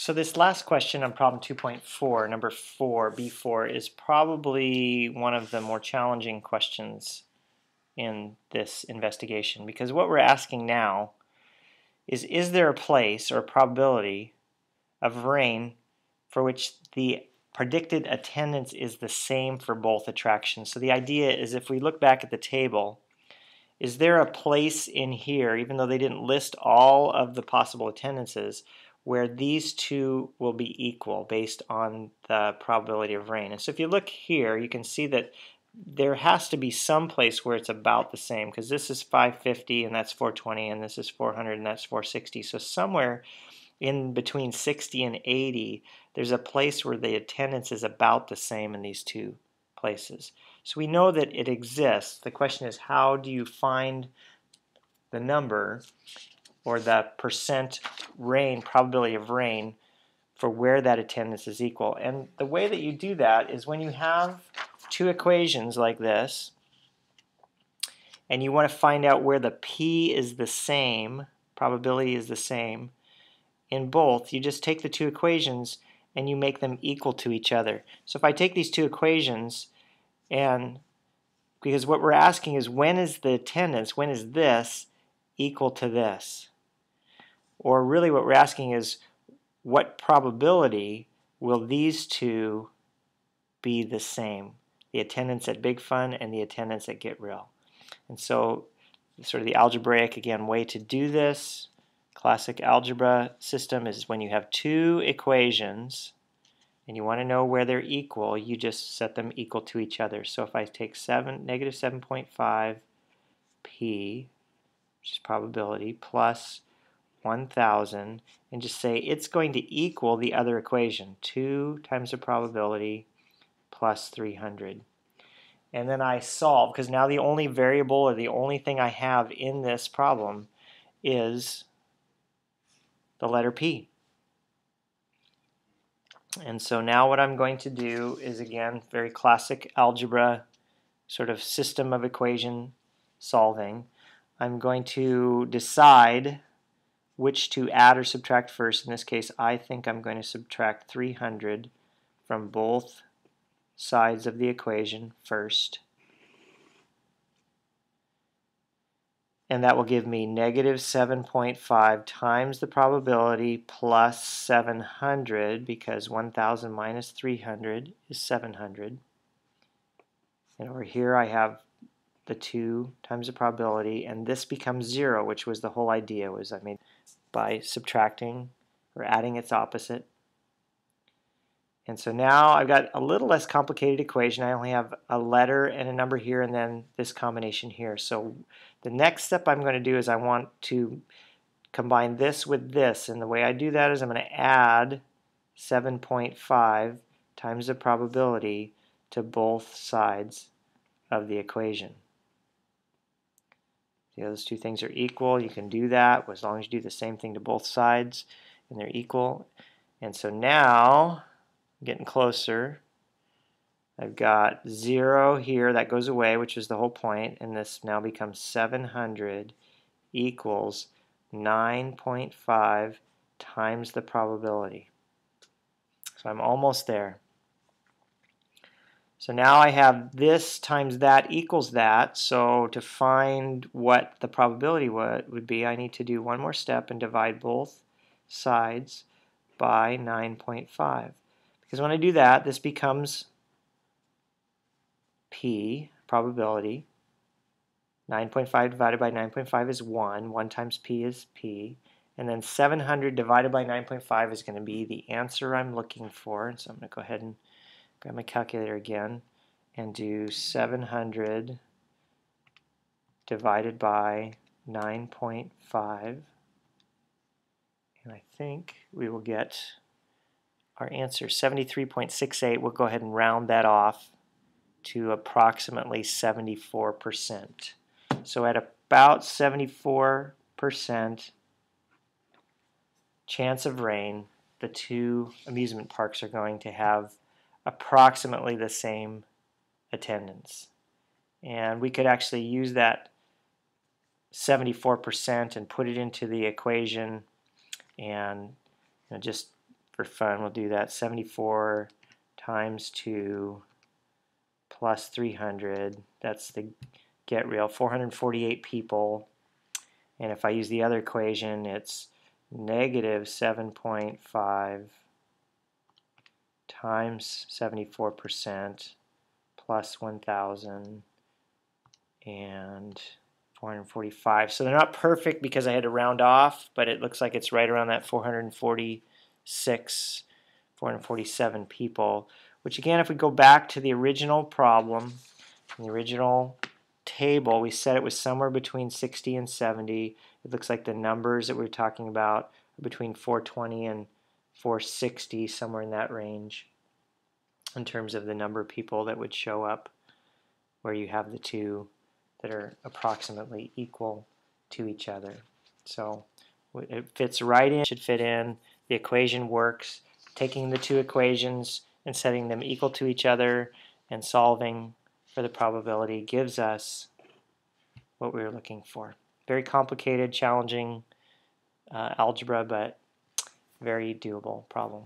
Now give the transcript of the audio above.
So this last question on problem 2.4, number 4, B4, is probably one of the more challenging questions in this investigation, because what we're asking now is there a place or a probability of rain for which the predicted attendance is the same for both attractions? So the idea is, if we look back at the table, is there a place in here, even though they didn't list all of the possible attendances, where these two will be equal based on the probability of rain? And so if you look here, you can see that there has to be some place where it's about the same, because this is 550 and that's 420, and this is 400 and that's 460. So somewhere in between 60 and 80, there's a place where the attendance is about the same in these two places. So we know that it exists. The question is, how do you find the number or the percent rain, probability of rain, for where that attendance is equal? And the way that you do that is when you have two equations like this, and you want to find out where the P is the same, probability is the same, in both, you just take the two equations and you make them equal to each other. So if I take these two equations, and because what we're asking is, when is the attendance, when is this equal to this? Or really what we're asking is, what probability will these two be the same? The attendance at Big Fun and the attendance at Get Real. And so sort of the algebraic, again, way to do this, classic algebra system, is when you have two equations and you want to know where they're equal, you just set them equal to each other. So if I take negative 7.5 P, which is probability, plus 1,000, and just say it's going to equal the other equation, 2 times the probability plus 300. And then I solve, because now the only variable or the only thing I have in this problem is the letter P. And so now what I'm going to do is, again, very classic algebra sort of system of equation solving. I'm going to decide which to add or subtract first. In this case, I think I'm going to subtract 300 from both sides of the equation first. And that will give me negative 7.5 times the probability plus 700, because 1,000 minus 300 is 700. And over here I have the 2 times the probability, and this becomes 0, which was the whole idea, was I made by subtracting or adding its opposite. And so now I've got a little less complicated equation. I only have a letter and a number here, and then this combination here. So the next step I'm going to do is I want to combine this with this. And the way I do that is I'm going to add 7.5 times the probability to both sides of the equation. See, those two things are equal. You can do that as long as you do the same thing to both sides and they're equal. And so now, getting closer, I've got 0 here, that goes away, which is the whole point, and this now becomes 700 equals 9.5 times the probability. So I'm almost there. So now I have this times that equals that. So to find what the probability would be, I need to do one more step and divide both sides by 9.5. Because when I do that, this becomes P, probability. 9.5 divided by 9.5 is 1. 1 times P is P. And then 700 divided by 9.5 is going to be the answer I'm looking for. And so I'm going to go ahead and grab my calculator again and do 700 divided by 9.5. And I think we will get our answer, 73.68. We'll go ahead and round that off to approximately 74%. So at about 74% chance of rain, the two amusement parks are going to have approximately the same attendance. And we could actually use that 74% and put it into the equation and just for fun, we'll do that. 74 times 2 plus 300, that's the get real, 448 people. And if I use the other equation, it's negative 7.5 times 74% plus 1,000 and 445. So they're not perfect because I had to round off, but it looks like it's right around that 446, 447 people, which again, if we go back to the original problem, in the original table, we said it was somewhere between 60 and 70. It looks like the numbers that we're talking about are between 420 and 460, somewhere in that range, in terms of the number of people that would show up where you have the two that are approximately equal to each other. So it fits right in, should fit in. The equation works. Taking the two equations and setting them equal to each other and solving for the probability gives us what we were looking for. Very complicated, challenging algebra, but very doable problem.